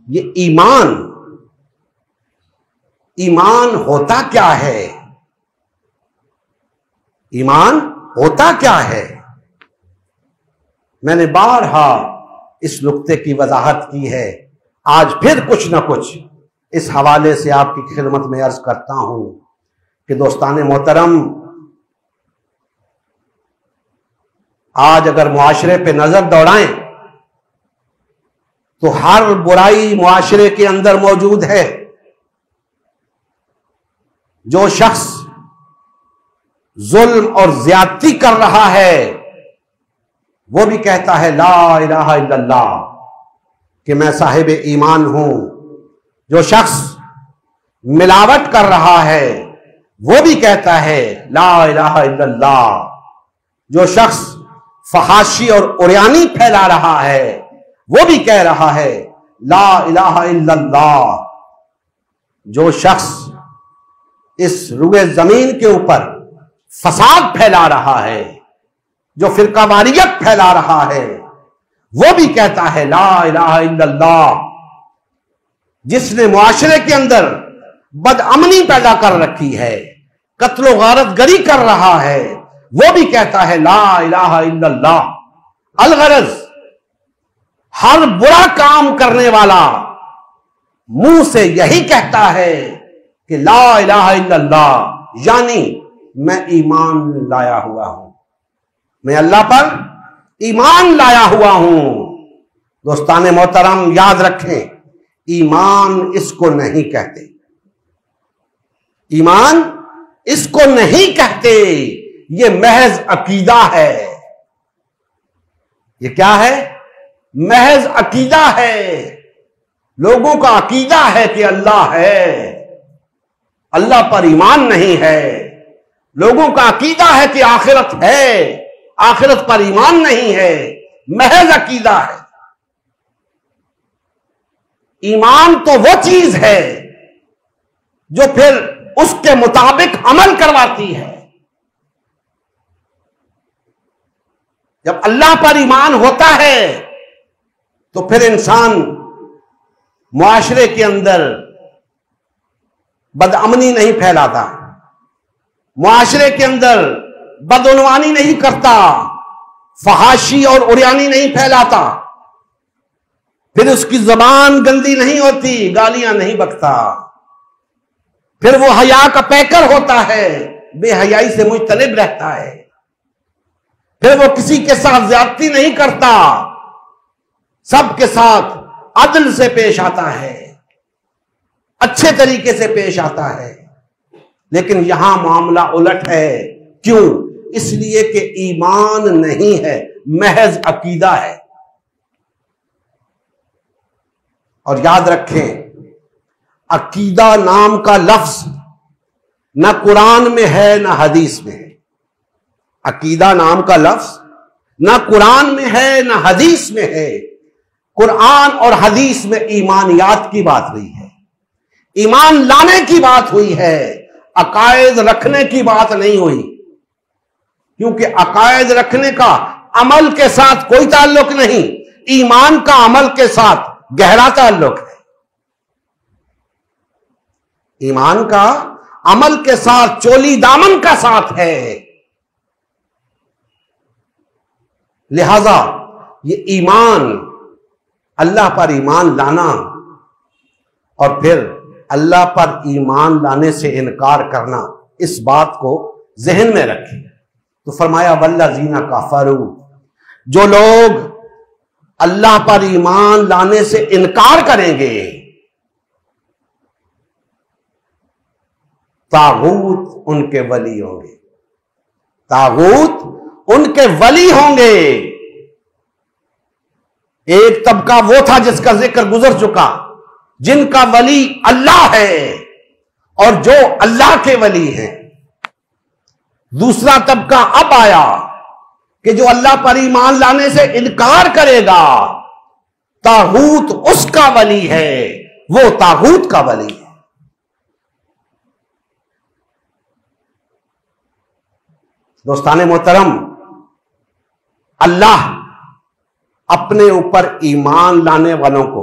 یہ ایمان ہوتا کیا ہے؟ ایمان ہوتا کیا ہے؟ میں نے بارہا اس نقطے کی وضاحت کی ہے، آج پھر کچھ نہ کچھ اس حوالے سے آپ کی خدمت میں عرض کرتا ہوں کہ دوستان محترم، آج اگر معاشرے پہ نظر دوڑائیں تو ہر برائی معاشرے کے اندر موجود ہے۔ جو شخص ظلم اور زیادتی کر رہا ہے وہ بھی کہتا ہے لا الہ الا اللہ کہ میں صاحب ایمان ہوں۔ جو شخص ملاوٹ کر رہا ہے وہ بھی کہتا ہے لا الہ الا اللہ۔ جو شخص فحاشی اور عریانی پھیلا رہا ہے وہ بھی کہہ رہا ہے لا الہ الا اللہ۔ جو شخص اس روئے زمین کے اوپر فساد پھیلا رہا ہے، جو فرقہ واریت پھیلا رہا ہے، وہ بھی کہتا ہے لا الہ الا اللہ۔ جس نے معاشرے کے اندر بدامنی پیدا کر رکھی ہے، قتل و غارت گری کر رہا ہے، وہ بھی کہتا ہے لا الہ الا اللہ۔ الغرض ہر برا کام کرنے والا منہ سے یہی کہتا ہے کہ لا الہ الا اللہ، یعنی میں ایمان لایا ہوا ہوں، میں اللہ پر ایمان لایا ہوا ہوں۔ دوستان محترم یاد رکھیں، ایمان اس کو نہیں کہتے، ایمان اس کو نہیں کہتے، یہ محض عقیدہ ہے۔ یہ کیا ہے؟ محض عقیدہ ہے۔ لوگوں کا عقیدہ ہے کہ اللہ ہے، اللہ پر ایمان نہیں ہے۔ لوگوں کا عقیدہ ہے کہ آخرت ہے، آخرت پر ایمان نہیں ہے، محض عقیدہ ہے۔ ایمان تو وہ چیز ہے جو پھر اس کے مطابق عمل کرواتی ہے۔ جب اللہ پر ایمان ہوتا ہے تو پھر انسان معاشرے کے اندر بدامنی نہیں پھیلاتا، معاشرے کے اندر بدعنوانی نہیں کرتا، فحاشی اور عریانی نہیں پھیلاتا، پھر اس کی زبان گندی نہیں ہوتی، گالیاں نہیں بکتا، پھر وہ حیا کا پیکر ہوتا ہے، بے حیائی سے مجتنب رہتا ہے، پھر وہ کسی کے ساتھ زیادتی نہیں کرتا، سب کے ساتھ عدل سے پیش آتا ہے، اچھے طریقے سے پیش آتا ہے۔ لیکن یہاں معاملہ الٹ ہے۔ کیوں؟ اس لیے کہ ایمان نہیں ہے، محض عقیدہ ہے۔ اور یاد رکھیں، عقیدہ نام کا لفظ نہ قرآن میں ہے نہ حدیث میں ہے۔ عقیدہ نام کا لفظ نہ قرآن میں ہے نہ حدیث میں ہے۔ قرآن اور حدیث میں ایمانیات کی بات ہوئی ہے، ایمان لانے کی بات ہوئی ہے، عقائد رکھنے کی بات نہیں ہوئی، کیونکہ عقائد رکھنے کا عمل کے ساتھ کوئی تعلق نہیں، ایمان کا عمل کے ساتھ گہرا تعلق ہے۔ ایمان کا عمل کے ساتھ چولی دامن کا ساتھ ہے۔ لہذا یہ ایمان، اللہ پر ایمان لانا اور پھر اللہ پر ایمان لانے سے انکار کرنا، اس بات کو ذہن میں رکھیں۔ تو فرمایا والذین کفروا، جو لوگ اللہ پر ایمان لانے سے انکار کریں گے، طاغوت ان کے ولی ہوں گے، طاغوت ان کے ولی ہوں گے۔ ایک طبقہ وہ تھا جس کا ذکر گزر چکا، جن کا ولی اللہ ہے اور جو اللہ کے ولی ہیں۔ دوسرا طبقہ اب آیا کہ جو اللہ پر ایمان لانے سے انکار کرے گا، طاغوت اس کا ولی ہے، وہ طاغوت کا ولی ہے۔ دوستان محترم، اللہ اپنے اوپر ایمان لانے والوں کو